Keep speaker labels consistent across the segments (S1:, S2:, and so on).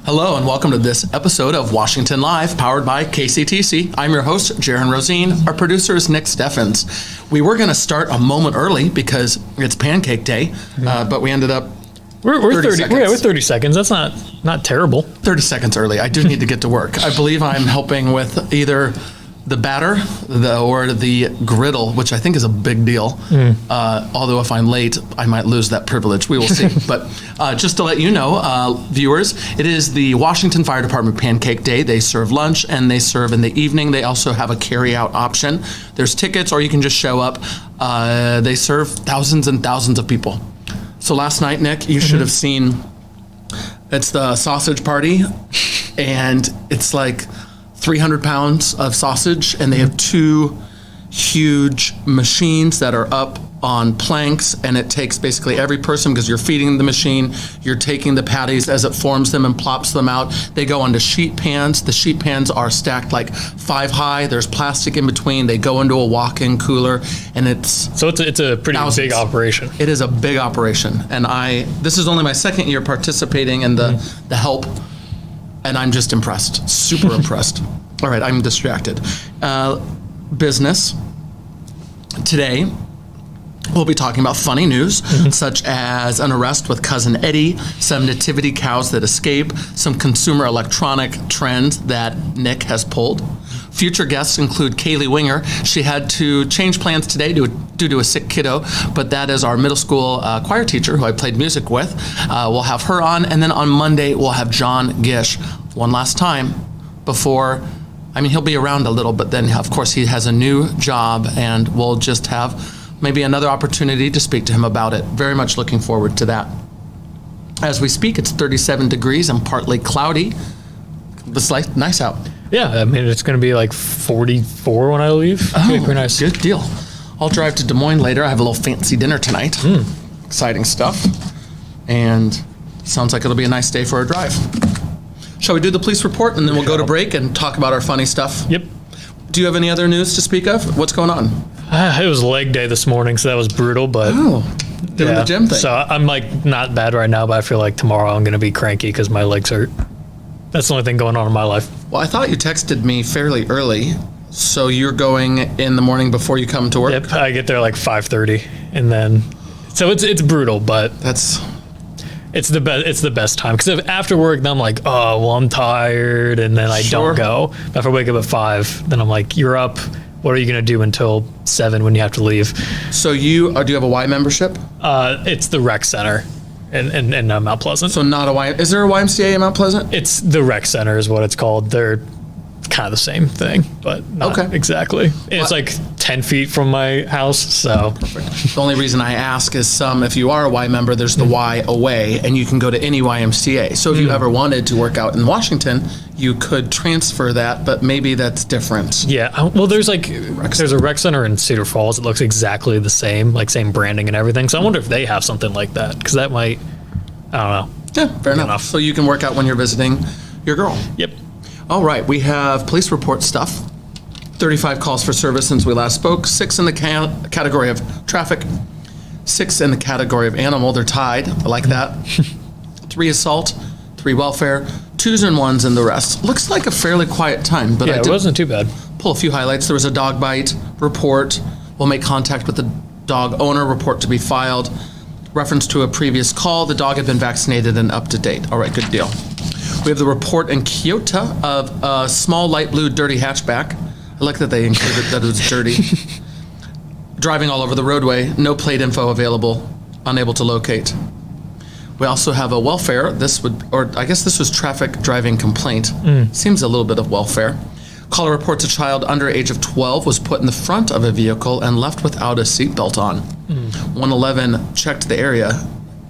S1: Hello and welcome to this episode of Washington Live, powered by KCTC. I'm your host, Jaron Rosien. Our producer is Nick Steffens. We were going to start a moment early because it's Pancake Day, but we ended up
S2: We're 30 seconds. That's not terrible.
S1: 30 seconds early. I do need to get to work. I believe I'm helping with either the batter or the griddle, which I think is a big deal. Although if I'm late, I might lose that privilege. We will see. But just to let you know, viewers, it is the Washington Fire Department Pancake Day. They serve lunch and they serve in the evening. They also have a carry-out option. There's tickets or you can just show up. They serve thousands and thousands of people. So last night, Nick, you should have seen, it's the sausage party, and it's like 300 pounds of sausage, and they have two huge machines that are up on planks, and it takes basically every person, because you're feeding the machine, you're taking the patties as it forms them and plops them out. They go onto sheet pans. The sheet pans are stacked like 5 high. There's plastic in between. They go into a walk-in cooler, and it's
S2: a pretty big operation.
S1: It is a big operation, and this is only my second year participating in the help, and I'm just impressed, super impressed. All right, I'm distracted. Business. Today, we'll be talking about funny news, such as an arrest with Cousin Eddie, some nativity cows that escape, some consumer electronic trends that Nick has pulled. Future guests include Kaylee Winger. She had to change plans today due to a sick kiddo, but that is our middle school choir teacher who I played music with. We'll have her on, and then on Monday, we'll have John Gish one last time before. He'll be around a little, but then, of course, he has a new job, and we'll just have maybe another opportunity to speak to him about it. Very much looking forward to that. As we speak, it's 37 degrees and partly cloudy. It's nice out.
S2: Yeah, it's going to be like 44 when I leave.
S1: Oh,
S2: pretty nice.
S1: Good deal. I'll drive to Des Moines later. I have a little fancy dinner tonight. Exciting stuff. And sounds like it'll be a nice day for a drive. Shall we do the police report, and then we'll go to break and talk about our funny stuff?
S2: Yep.
S1: Do you have any other news to speak of? What's going on?
S2: It was leg day this morning, so that was brutal, but...
S1: Doing the gym thing.
S2: So I'm not bad right now, but I feel like tomorrow I'm going to be cranky because my legs hurt. That's the only thing going on in my life. Well,
S1: I thought you texted me fairly early, so you're going in the morning before you come to work?
S2: Yep, I get there like 5:30, and then... So it's brutal, but... It's the best time, because after work, then I'm like, oh, well, I'm tired, and then I don't go. But if I wake up at 5, then I'm like, you're up. What are you going to do until 7 when you have to leave?
S1: So do you have a Y membership?
S2: It's the rec center in Mount Pleasant.
S1: So not a Y. Is there a YMCA in Mount Pleasant?
S2: It's the rec center is what it's called. They're kind of the same thing, but not exactly. And it's like 10 feet from my house, so.
S1: Perfect. The only reason I ask is if you are a Y member, there's the Y away, and you can go to any YMCA. So if you ever wanted to work out in Washington, you could transfer that, but maybe that's different.
S2: Yeah, well, there's a rec center in Cedar Falls. It looks exactly the same, like same branding and everything. So I wonder if they have something like that, because that might, I don't know.
S1: Yeah, fair enough. So you can work out when you're visiting your girl.
S2: Yep.
S1: All right, we have police report stuff. 35 calls for service since we last spoke. 6 in the category of traffic. 6 in the category of animal. They're tied. I like that. 3 assault, 3 welfare, 2s and 1s in the rest. Looks like a fairly quiet time, but
S2: it wasn't too bad.
S1: Pull a few highlights. There was a dog bite report. We'll make contact with the dog owner. Report to be filed. Reference to a previous call. The dog had been vaccinated and up to date. All right, good deal. We have the report in Kyoto of a small light blue dirty hatchback. I like that they included that it was dirty. Driving all over the roadway, no plate info available, unable to locate. We also have a welfare. I guess this was traffic driving complaint. Seems a little bit of welfare. Caller reports a child under age of 12 was put in the front of a vehicle and left without a seatbelt on. 111 checked the area,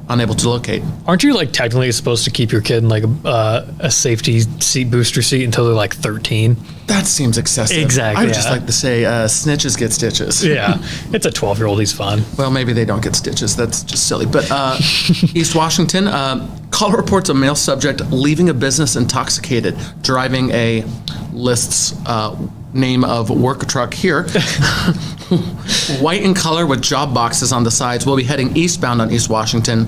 S1: unable to locate.
S2: Aren't you technically supposed to keep your kid in a safety seat booster seat until they're 13?
S1: That seems excessive.
S2: Exactly.
S1: I would just like to say snitches get stitches.
S2: Yeah, it's a 12-year-old. He's fine.
S1: Well, maybe they don't get stitches. That's just silly. But East Washington, caller reports a male subject leaving a business intoxicated, driving a lists name of work truck here. White in color with job boxes on the sides. We'll be heading eastbound on East Washington.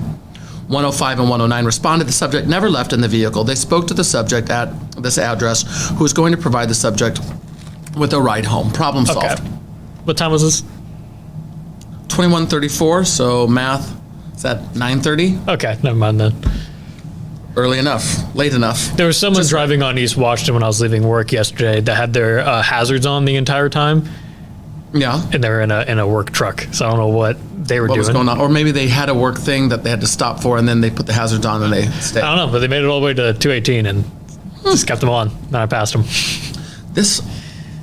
S1: 105 and 109 responded. The subject never left in the vehicle. They spoke to the subject at this address, who was going to provide the subject with a ride home. Problem solved.
S2: Okay. What time was this?
S1: 21:34, so math, is that 9:30?
S2: Okay, never mind then.
S1: Early enough, late enough.
S2: There was someone driving on East Washington when I was leaving work yesterday that had their hazards on the entire time,
S1: Yeah.
S2: and they were in a work truck. So I don't know what they were
S1: What
S2: doing.
S1: was going on? Or maybe they had a work thing that they had to stop for, and then they put the hazards on and they stayed.
S2: I don't know, but they made it all the way to 218 and just kept them on. Then I passed them.
S1: This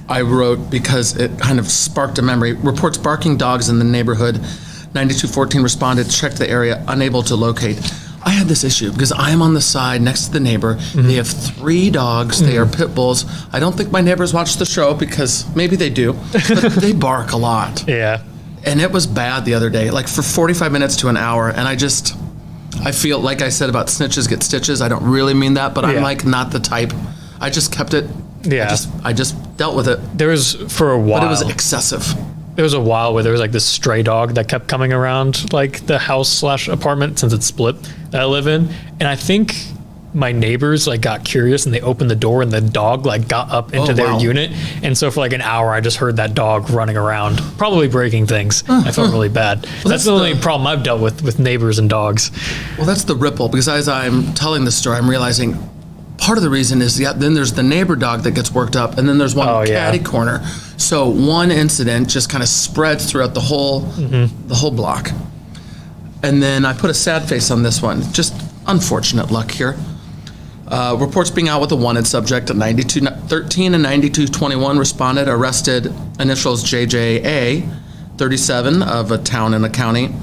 S1: I wrote because it kind of sparked a memory. Reports barking dogs in the neighborhood. 9214 responded, checked the area, unable to locate. I had this issue because I am on the side next to the neighbor. They have 3 dogs. They are pit bulls. I don't think my neighbors watch the show because maybe they do, but they bark a lot.
S2: Yeah.
S1: And it was bad the other day, like for 45 minutes to an hour. And I feel like I said about snitches get stitches. I don't really mean that, but I'm like not the type. I just kept it.
S2: Yeah.
S1: I just dealt with it.
S2: There was, for a while.
S1: But it was excessive.
S2: There was a while where there was like this stray dog that kept coming around like the house/apartment since it's split that I live in. And I think my neighbors like got curious and they opened the door and the dog like got up into their unit. And so for like an hour, I just heard that dog running around, probably breaking things. I felt really bad. That's the only problem I've dealt with neighbors and dogs.
S1: Well, that's the ripple, because as I'm telling this story, I'm realizing part of the reason is, then there's the neighbor dog that gets worked up, and then there's one catty corner. So one incident just kind of spreads throughout the whole block. And then I put a sad face on this one. Just unfortunate luck here. Reports being out with a wanted subject at 9213 and 9221 responded, arrested, initials JJA, 37 of a town in a county.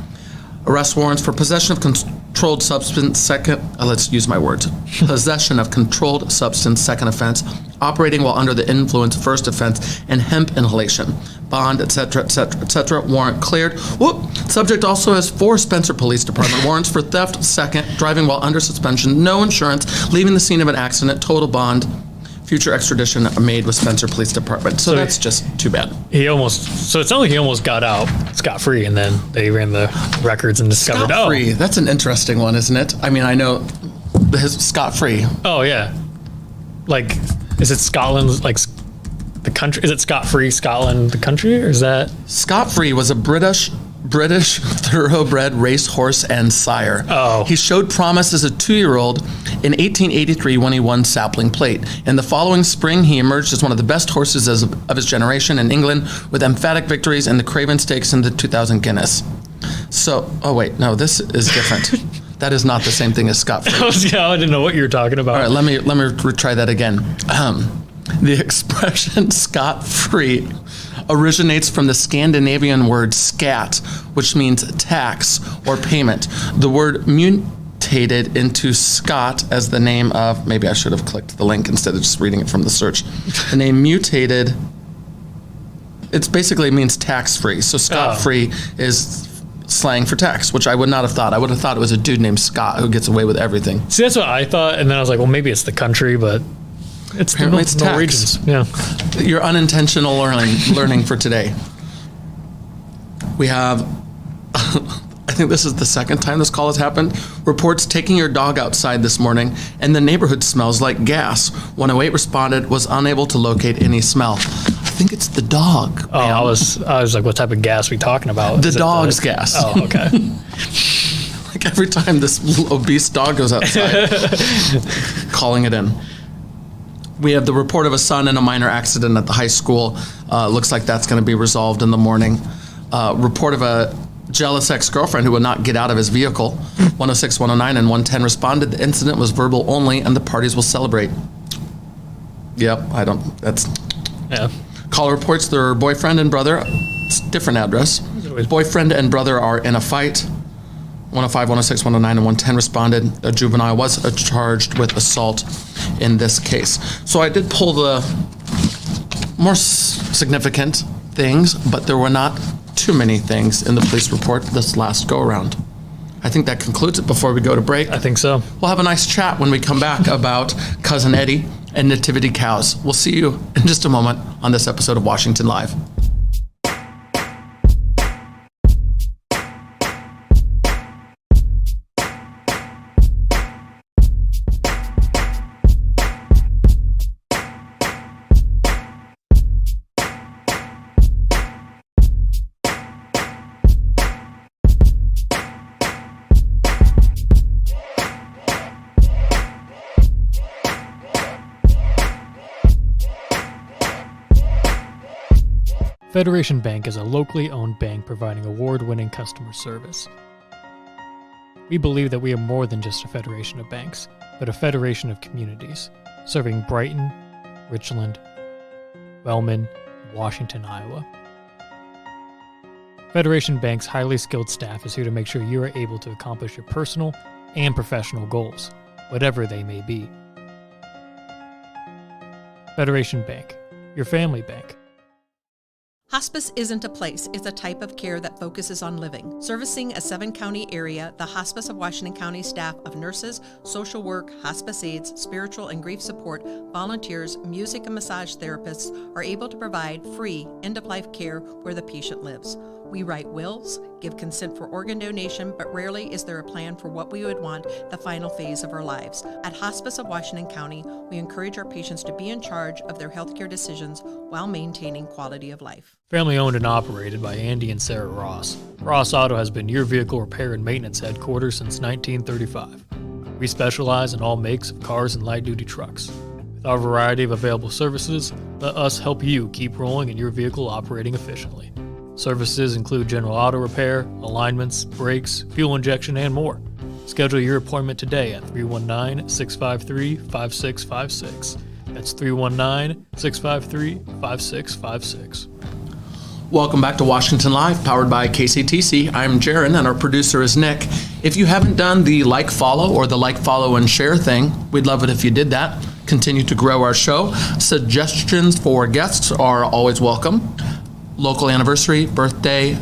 S1: Arrest warrants for possession of controlled substance, possession of controlled substance, second offense, operating while under the influence, first offense, and hemp inhalation, bond, etc., etc., etc. Warrant cleared. Subject also has 4 Spencer Police Department warrants for theft, second, driving while under suspension, no insurance, leaving the scene of an accident, total bond, future extradition made with Spencer Police Department. So that's just too bad.
S2: So it sounds like he almost got out scot-free, and then they ran the records and discovered,
S1: Scot-free, that's an interesting one, isn't it? I mean, I know his scot-free.
S2: Oh, yeah. Like, is it Scotland, like the country? Is it scot-free Scotland, the country, or is that?
S1: Scot-free was a British thoroughbred racehorse and sire.
S2: Oh.
S1: He showed promise as a 2-year-old in 1883 when he won Sapling Plate. In the following spring, he emerged as one of the best horses of his generation in England, with emphatic victories in the Craven Stakes and the 2000 Guinness. So, this is different. That is not the same thing as scot-free.
S2: I didn't know what you were talking about.
S1: All right, let me retry that again. The expression scot-free originates from the Scandinavian word scat, which means tax or payment. The word mutated into Scott as the name of, maybe I should have clicked the link instead of just reading it from the search. The name mutated, it basically means tax-free. So scot-free is slang for tax, which I would not have thought. I would have thought it was a dude named Scott who gets away with everything.
S2: See, that's what I thought, and then I was like, well, maybe it's the country, but it's
S1: apparently it's tax.
S2: Norwegians. Yeah.
S1: Your unintentional learning for today. We have, I think this is the second time this call has happened. Reports taking your dog outside this morning, and the neighborhood smells like gas. 108 responded, was unable to locate any smell. I think it's the dog.
S2: Oh, I was like, what type of gas are we talking about?
S1: The dog's gas.
S2: Oh, okay.
S1: Like every time this little obese dog goes outside, calling it in. We have the report of a son in a minor accident at the high school. Looks like that's going to be resolved in the morning. Report of a jealous ex-girlfriend who would not get out of his vehicle. 106, 109, and 110 responded. The incident was verbal only, and the parties will celebrate. Yep,
S2: Yeah.
S1: Caller reports their boyfriend and brother, it's a different address. Boyfriend and brother are in a fight. 105, 106, 109, and 110 responded. A juvenile was charged with assault in this case. So I did pull the more significant things, but there were not too many things in the police report this last go around. I think that concludes it before we go to break.
S2: I think so.
S1: We'll have a nice chat when we come back about Cousin Eddie and nativity cows. We'll see you in just a moment on this episode of Washington Live.
S2: Federation Bank is a locally owned bank providing award-winning customer service. We believe that we are more than just a federation of banks, but a federation of communities, serving Brighton, Richland, Wellman, and Washington, Iowa. Federation Bank's highly skilled staff is here to make sure you are able to accomplish your personal and professional goals, whatever they may be. Federation Bank, your family bank.
S3: Hospice isn't a place, it's a type of care that focuses on living. Servicing a 7-county area, the Hospice of Washington County staff of nurses, social work, hospice aides, spiritual and grief support, volunteers, music and massage therapists are able to provide free end-of-life care where the patient lives. We write wills, give consent for organ donation, but rarely is there a plan for what we would want the final phase of our lives. At Hospice of Washington County, we encourage our patients to be in charge of their healthcare decisions while maintaining quality of life.
S2: Family owned and operated by Andy and Sarah Ross. Ross Auto has been your vehicle repair and maintenance headquarters since 1935. We specialize in all makes of cars and light-duty trucks. With our variety of available services, let us help you keep rolling and your vehicle operating efficiently. Services include general auto repair, alignments, brakes, fuel injection, and more. Schedule your appointment today at 319-653-5656. That's 319-653-5656.
S1: Welcome back to Washington Live, powered by KCTC. I'm Jaron, and our producer is Nick. If you haven't done the like, follow, or the like, follow, and share thing, we'd love it if you did that. Continue to grow our show. Suggestions for guests are always welcome. Local anniversary, birthday,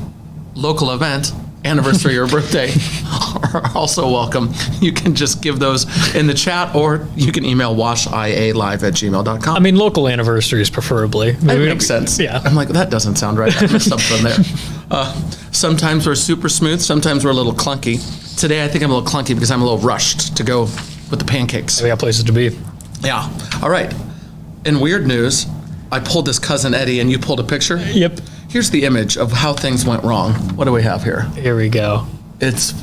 S1: local event, anniversary or birthday are also welcome. You can just give those in the chat, or you can email washialive@gmail.com.
S2: I mean, local anniversaries preferably.
S1: That makes sense.
S2: Yeah.
S1: I'm like, that doesn't sound right. I missed something there. Sometimes we're super smooth. Sometimes we're a little clunky. Today, I think I'm a little clunky because I'm a little rushed to go with the pancakes.
S2: We got places to be.
S1: Yeah. All right. In weird news, I pulled this Cousin Eddie, and you pulled a picture?
S2: Yep.
S1: Here's the image of how things went wrong. What do we have here?
S2: Here we go.
S1: It's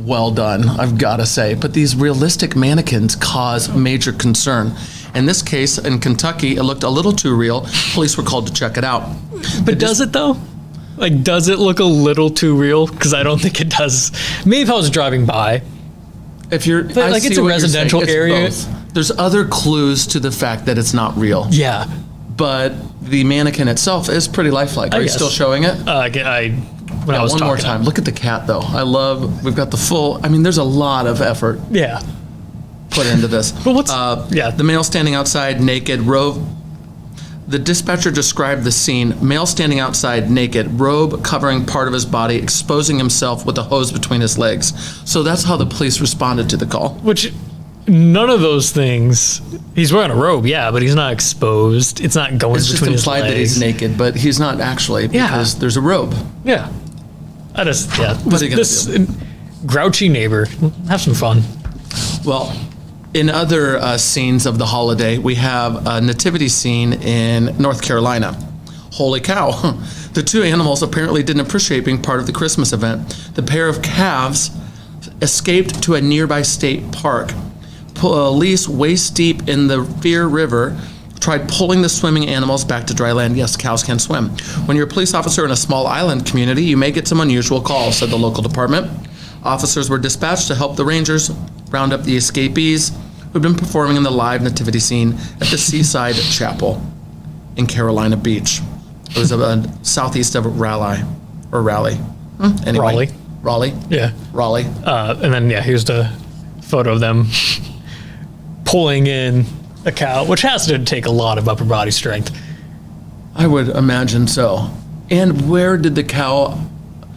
S1: well done, I've got to say. But these realistic mannequins cause major concern. In this case, in Kentucky, it looked a little too real. Police were called to check it out.
S2: But does it, though? Like, does it look a little too real? Because I don't think it does. Maybe if I was driving by.
S1: If you're,
S2: like, it's a residential area.
S1: Both. There's other clues to the fact that it's not real.
S2: Yeah.
S1: But the mannequin itself is pretty lifelike. Are you still showing it?
S2: When I was
S1: one more
S2: talking.
S1: time. Look at the cat, though. We've got the full, there's a lot of effort
S2: Yeah.
S1: put into this.
S2: But what's,
S1: The male standing outside naked, the dispatcher described the scene, male standing outside naked, robe covering part of his body, exposing himself with a hose between his legs. So that's how the police responded to the call.
S2: Which, none of those things, he's wearing a robe, yeah, but he's not exposed. It's not going
S1: It's just
S2: between his
S1: implied
S2: legs.
S1: that he's naked, but he's not actually because there's a robe.
S2: Yeah.
S1: What's he gonna do?
S2: Grouchy neighbor. Have some fun.
S1: Well, in other scenes of the holiday, we have a nativity scene in North Carolina. Holy cow. The two animals apparently didn't appreciate being part of the Christmas event. The pair of calves escaped to a nearby state park. Police, waist deep in the Fear River, tried pulling the swimming animals back to dry land. Yes, cows can swim. When you're a police officer in a small island community, you may get some unusual calls, said the local department. Officers were dispatched to help the rangers round up the escapees who'd been performing in the live nativity scene at the Seaside Chapel in Carolina Beach. It was southeast of Raleigh. Anyway. Raleigh?
S2: Yeah.
S1: Raleigh.
S2: And then, here's the photo of them pulling in a cow, which has to take a lot of upper body strength.
S1: I would imagine so. And where did the cow...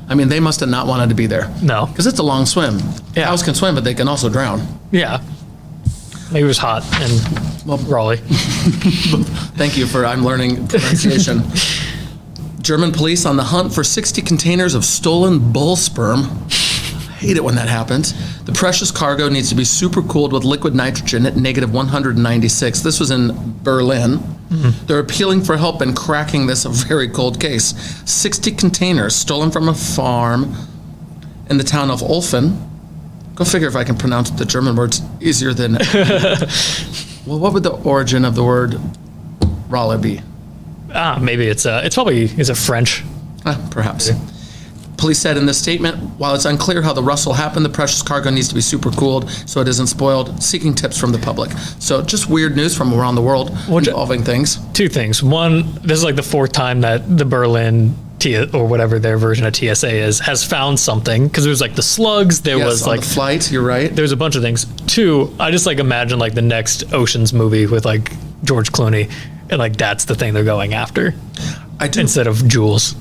S1: they must have not wanted to be there.
S2: No.
S1: Because it's a long swim.
S2: Yeah.
S1: Cows can swim, but they can also drown.
S2: Yeah. Maybe it was hot in Raleigh.
S1: Thank you I'm learning pronunciation. German police on the hunt for 60 containers of stolen bull sperm. I hate it when that happens. The precious cargo needs to be supercooled with liquid nitrogen at negative 196. This was in Berlin. Mm-hmm. They're appealing for help in cracking this very cold case. 60 containers stolen from a farm in the town of Olfen. Go figure if I can pronounce the German words easier than... Well, what would the origin of the word Raleigh be?
S2: Maybe it's probably, is it French?
S1: Perhaps. Police said in this statement, while it's unclear how the rustle happened, the precious cargo needs to be supercooled so it isn't spoiled, seeking tips from the public. So just weird news from around the world involving things.
S2: Two things. One, this is like the fourth time that the Berlin or whatever their version of TSA is, has found something, because there was like the slugs, there was
S1: on
S2: like
S1: the flight, you're right.
S2: There's a bunch of things. Two, I just like imagine like the next Ocean's movie with like George Clooney, and like that's the thing they're going after.
S1: I do.
S2: Instead of jewels.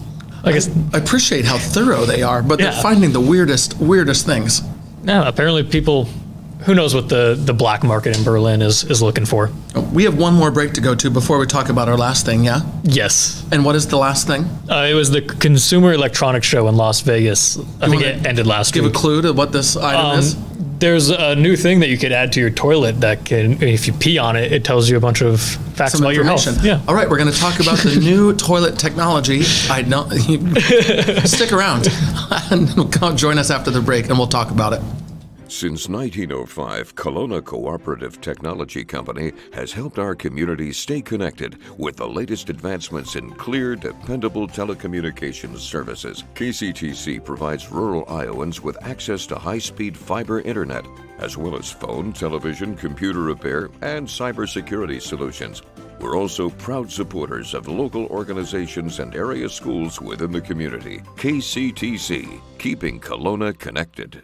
S2: I guess
S1: I appreciate how thorough they are, but they're finding the weirdest things.
S2: Yeah, apparently people, who knows what the black market in Berlin is looking for.
S1: We have one more break to go to before we talk about our last thing, yeah?
S2: Yes.
S1: And what is the last thing?
S2: It was the Consumer Electronics Show in Las Vegas. I think it ended last week.
S1: Give a clue to what this item is?
S2: There's a new thing that you could add to your toilet that can, if you pee on it, it tells you a bunch of facts about your health. Yeah.
S1: All right, we're going to talk about the new toilet technology. Stick around and come join us after the break, and we'll talk about it.
S4: Since 1905, Kelowna Cooperative Technology Company has helped our community stay connected with the latest advancements in clear, dependable telecommunications services. KCTC provides rural Iowans with access to high-speed fiber internet, as well as phone, television, computer repair, and cybersecurity solutions. We're also proud supporters of local organizations and area schools within the community. KCTC, keeping Kelowna connected.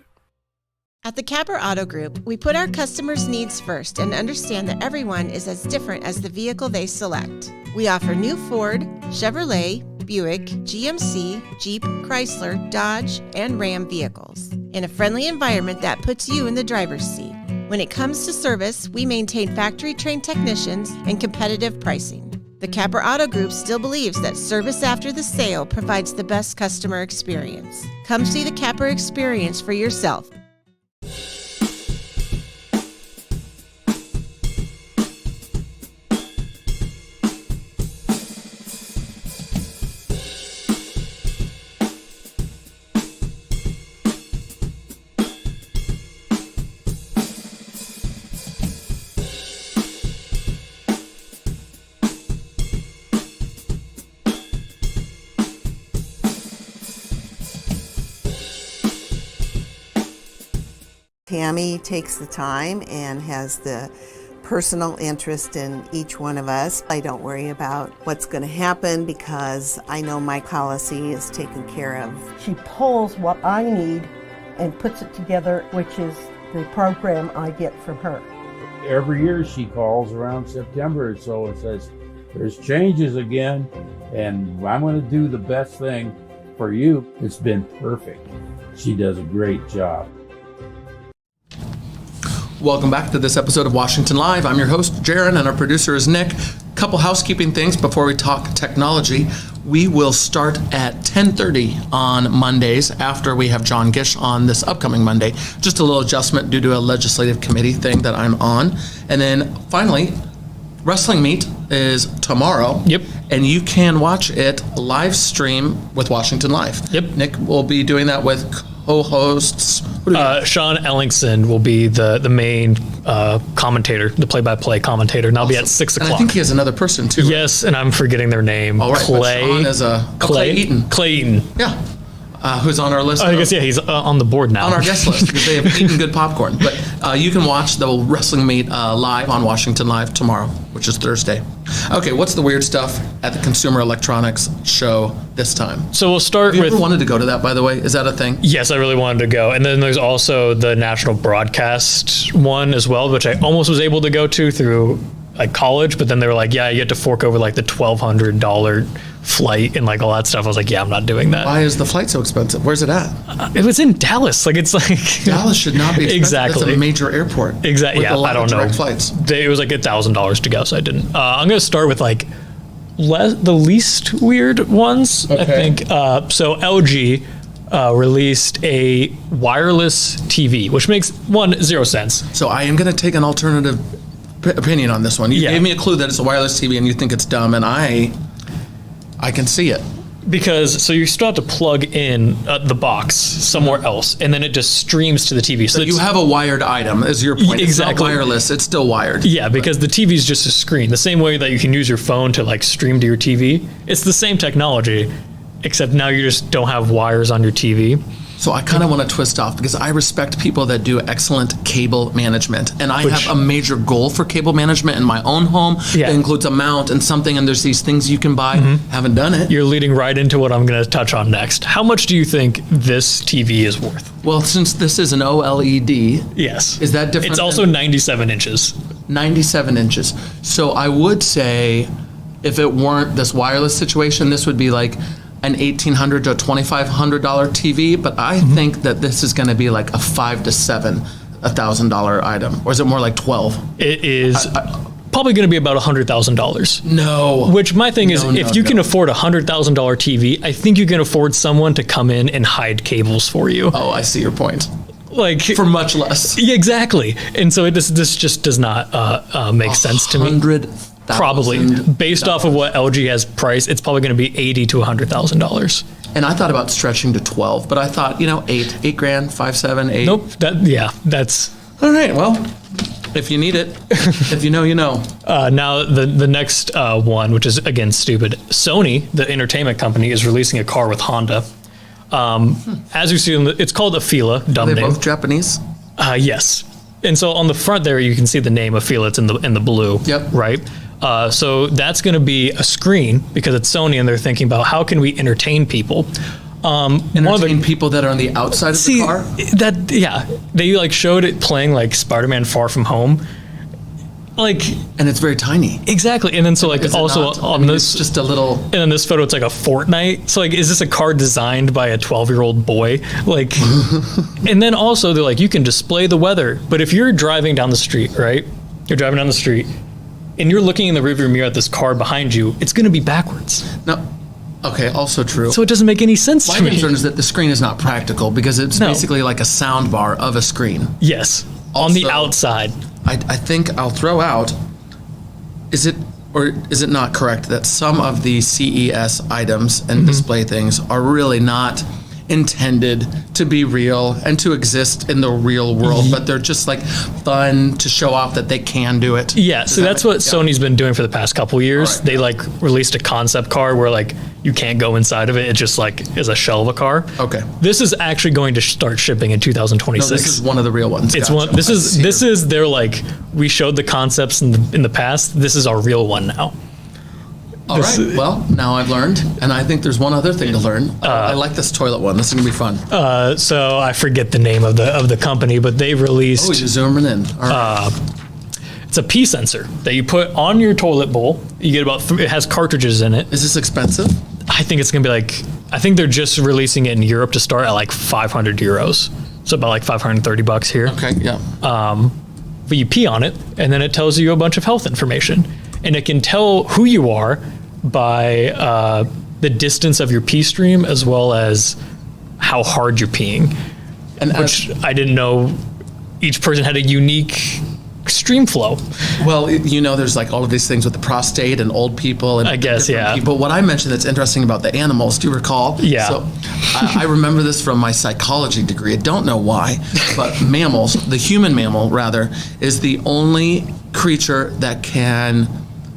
S5: At the Capper Auto Group, we put our customers' needs first and understand that everyone is as different as the vehicle they select. We offer new Ford, Chevrolet, Buick, GMC, Jeep, Chrysler, Dodge, and Ram vehicles in a friendly environment that puts you in the driver's seat. When it comes to service, we maintain factory-trained technicians and competitive pricing. The Capper Auto Group still believes that service after the sale provides the best customer experience. Come see the Capper experience for yourself.
S6: Tammy takes the time and has the personal interest in each one of us. I don't worry about what's going to happen because I know my policy is taken care of.
S7: She pulls what I need and puts it together, which is the program I get from her.
S8: Every year she calls around September or so and says, there's changes again, and I'm going to do the best thing for you. It's been perfect. She does a great job.
S1: Welcome back to this episode of Washington Live. I'm your host, Jaron, and our producer is Nick. Couple housekeeping things before we talk technology. We will start at 10:30 on Mondays after we have John Gish on this upcoming Monday. Just a little adjustment due to a legislative committee thing that I'm on. And then finally, Wrestling Meet is tomorrow.
S2: Yep.
S1: And you can watch it live stream with Washington Live.
S2: Yep.
S1: Nick will be doing that with co-hosts.
S2: Sean Ellingson will be the main commentator, the play-by-play commentator, and I'll be at 6 o'clock.
S1: And I think he has another person too.
S2: Yes, and I'm forgetting their name.
S1: All right,
S2: Clay.
S1: Sean is Clay Eaton.
S2: Clay Eaton.
S1: Yeah. Who's on our list?
S2: I guess, yeah, he's on the board now.
S1: On our guest list because they have eaten good popcorn. But you can watch the Wrestling Meet live on Washington Live tomorrow, which is Thursday. Okay, what's the weird stuff at the Consumer Electronics Show this time?
S2: So we'll start
S1: Have you
S2: with...
S1: ever wanted to go to that, by the way? Is that a thing?
S2: Yes, I really wanted to go. And then there's also the National Broadcast one as well, which I almost was able to go to through like college, but then they were like, yeah, you have to fork over like the $1,200 flight and like all that stuff. I was like, yeah, I'm not doing that.
S1: Why is the flight so expensive? Where's it at?
S2: It was in Dallas. Like, it's like...
S1: Dallas should not be expensive.
S2: Exactly.
S1: It's a major airport.
S2: Exactly.
S1: Yeah, I don't know. Direct flights.
S2: It was like $1,000 to go, so I didn't. I'm going to start with like the least weird ones,
S1: okay.
S2: I think. So LG released a wireless TV, which makes, zero sense.
S1: So I am going to take an alternative opinion on this one. You gave me a clue that it's a wireless TV and you think it's dumb, and I can see it.
S2: Because so you still have to plug in the box somewhere else, and then it just streams to the TV. So
S1: you have a wired item, is your point.
S2: Exactly.
S1: It's not wireless, it's still wired.
S2: Yeah, because the TV is just a screen. The same way that you can use your phone to like stream to your TV. It's the same technology, except now you just don't have wires on your TV.
S1: So I kind of want to twist off because I respect people that do excellent cable management. And I have a major goal for cable management in my own home.
S2: Yeah.
S1: That includes a mount and something, and there's these things you can buy. Haven't done it.
S2: You're leading right into what I'm going to touch on next. How much do you think this TV is worth?
S1: Well, since this is an OLED,
S2: Yes.
S1: is that different?
S2: It's also 97 inches.
S1: 97 inches. So I would say if it weren't this wireless situation, this would be like an $1,800 to $2,500 TV, but I think that this is going to be like a $5,000 to $7,000 item, or is it more like 12?
S2: It is probably going to be about $100,000.
S1: No.
S2: Which my thing is,
S1: No,
S2: if you
S1: no.
S2: can afford a $100,000 TV, I think you can afford someone to come in and hide cables for you.
S1: Oh, I see your point.
S2: Like
S1: For much less.
S2: yeah, exactly. And so this just does not make sense to me.
S1: $100,000.
S2: Probably based off of what LG has priced, it's probably going to be $80,000 to $100,000.
S1: And I thought about stretching to 12, but I thought, $8 grand, 5, 7, 8.
S2: Nope. That's
S1: All right. Well, if you need it, if you know, you know.
S2: now the next one, which is again stupid. Sony, the entertainment company, is releasing a car with Honda. As you see, it's called a Fila. Dumb
S1: Are they
S2: name.
S1: both Japanese?
S2: Yes. And so on the front there, you can see the name of Fila. It's in the blue.
S1: Yep.
S2: Right. So that's going to be a screen because it's Sony, and they're thinking about how can we entertain people.
S1: Entertain people that are on the outside of the car?
S2: They like showed it playing like Spider-Man Far From Home.
S1: And it's very tiny.
S2: Exactly. And then so like
S1: Is it
S2: also
S1: not?
S2: on
S1: I mean,
S2: this
S1: it's just a little.
S2: and in this photo it's like a Fortnite. So like is this a car designed by a 12-year-old boy? Like and then also they're like you can display the weather, but if you're driving down the street, right? You're driving down the street and you're looking in the rearview mirror at this car behind you, it's going to be backwards.
S1: No. Okay, also true.
S2: So it doesn't make any sense
S1: My
S2: to me.
S1: concern is that the screen is not practical because it's
S2: No.
S1: basically like a sound bar of a screen.
S2: Yes. On the
S1: Also-
S2: outside.
S1: I think I'll throw out, is it not correct that some of the CES items and display things are really not intended to be real and to exist in the real world, but they're just like fun to show off that they can do it?
S2: Yeah,
S1: Does
S2: so
S1: that
S2: that's
S1: make-
S2: what Sony's been doing for the past couple years.
S1: All right.
S2: They like released a concept car where like you can't go inside of it. It just like is a shell of a car.
S1: Okay.
S2: This is actually going to start shipping in
S1: No,
S2: 2026.
S1: this is one of the real ones.
S2: It's
S1: Gotcha.
S2: one. This
S1: I
S2: is
S1: see
S2: this
S1: your-
S2: is their like we showed the concepts in the past. This is our real one now.
S1: All right. Well, now I've learned, and I think there's one other thing to learn. I like this toilet one. This is gonna be fun.
S2: So I forget the name of the company, but they released.
S1: Oh, you're zooming in. All right.
S2: It's a pee sensor that you put on your toilet bowl. You get about it has cartridges in it.
S1: Is this expensive?
S2: I think it's gonna be like I think they're just releasing it in Europe to start at like 500 euros. So about like $530 here.
S1: Okay. Yeah.
S2: But you pee on it, and then it tells you a bunch of health information, and it can tell who you are by the distance of your pee stream as well as how hard you're peeing.
S1: And
S2: Which I didn't know each person had a unique stream flow.
S1: well, there's like all of these things with the prostate and old people and
S2: I guess,
S1: different
S2: yeah.
S1: people. What I mentioned that's interesting about the animals, do you recall?
S2: Yeah.
S1: So I remember this from my psychology degree. I don't know why, but mammals, the human mammal rather, is the only creature that can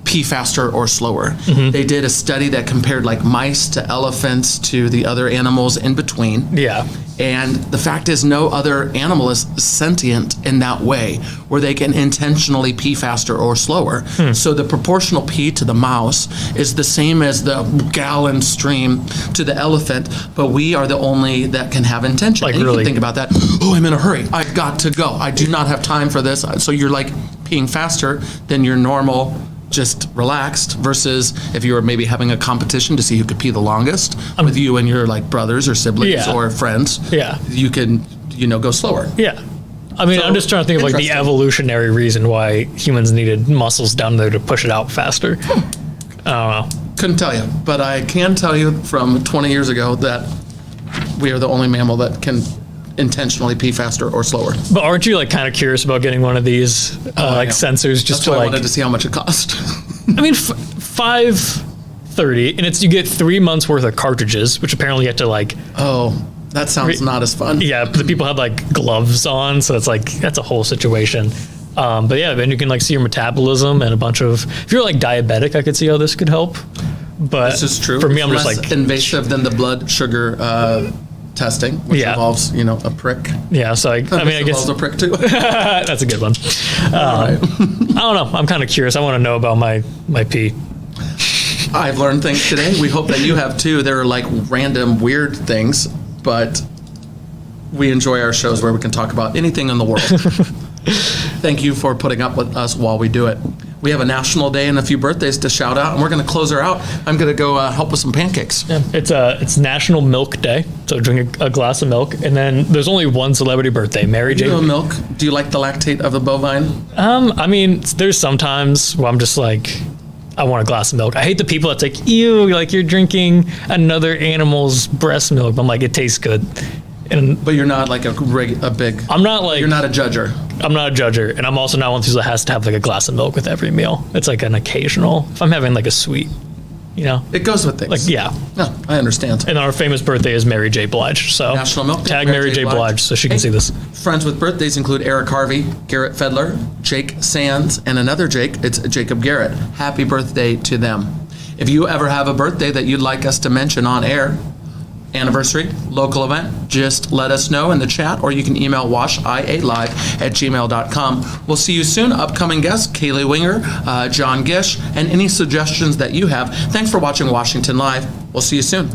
S1: pee faster or slower.
S2: Mm-hmm.
S1: They did a study that compared like mice to elephants to the other animals in between.
S2: Yeah.
S1: And the fact is, no other animal is sentient in that way, where they can intentionally pee faster or slower. So the proportional pee to the mouse is the same as the gallon stream to the elephant, but we are the only that can have intention.
S2: Like
S1: and you
S2: really-
S1: can think about that. Oh, I'm in a hurry. I've got to go. I do not have time for this. So you're like peeing faster than your normal, just relaxed, versus if you were maybe having a competition to see who could pee the longest with you and your like brothers or siblings
S2: Yeah.
S1: or friends.
S2: Yeah.
S1: You can, go slower.
S2: Yeah. I mean,
S1: So,
S2: I'm just trying to think of like the
S1: interesting.
S2: evolutionary reason why humans needed muscles down there to push it out faster. I don't know.
S1: Couldn't tell you, but I can tell you from 20 years ago that we are the only mammal that can intentionally pee faster or slower.
S2: But aren't you like kind of curious about getting one of these
S1: I am.
S2: sensors just
S1: That's
S2: to
S1: why I
S2: like?
S1: wanted to see how much it cost.
S2: I mean, $5,000 30, and you get 3 months worth of cartridges, which apparently you have to like.
S1: Oh, that sounds not as fun.
S2: Yeah, but the people had like gloves on, so that's a whole situation. But yeah, then you can like see your metabolism and a bunch of. If you're like diabetic, I could see how this could help. But
S1: this is true.
S2: For me, I'm
S1: less
S2: just like
S1: invasive than the blood sugar testing, which involves a prick.
S2: Yeah, so I guess
S1: involves a prick too.
S2: That's a good one.
S1: Right.
S2: I don't know. I'm kind of curious. I want to know about my pee.
S1: I've learned things today. We hope that you have too. There are like random weird things, but we enjoy our shows where we can talk about anything in the world. Thank you for putting up with us while we do it. We have a national day and a few birthdays to shout out, and we're going to close her out. I'm going to go help with some pancakes.
S2: Yeah, it's National Milk Day, so drink a glass of milk. And then there's only one celebrity birthday, Mary J.
S1: Milk. Do you like the lactate of the bovine?
S2: I mean, there's sometimes where I'm just like, I want a glass of milk. I hate the people that's like, ew, like you're drinking another animal's breast milk. I'm like, it tastes good.
S1: But you're not like a big.
S2: I'm not like.
S1: You're not a judger.
S2: I'm not a judger, and I'm also not one who has to have like a glass of milk with every meal. It's like an occasional. If I'm having like a sweet,
S1: It goes with things.
S2: Like yeah.
S1: No, I understand.
S2: And our famous birthday is Mary J. Blige. So
S1: National Milk Day.
S2: Tag Mary J. Blige so she can see this.
S1: Friends with birthdays include Eric Harvey, Garrett Fedler, Jake Sands, and another Jake. It's Jacob Garrett. Happy birthday to them. If you ever have a birthday that you'd like us to mention on air, anniversary, local event, just let us know in the chat, or you can email washialive@gmail.com. We'll see you soon. Upcoming guests, Kaylee Winger, John Gish, and any suggestions that you have. Thanks for watching Washington Live. We'll see you soon.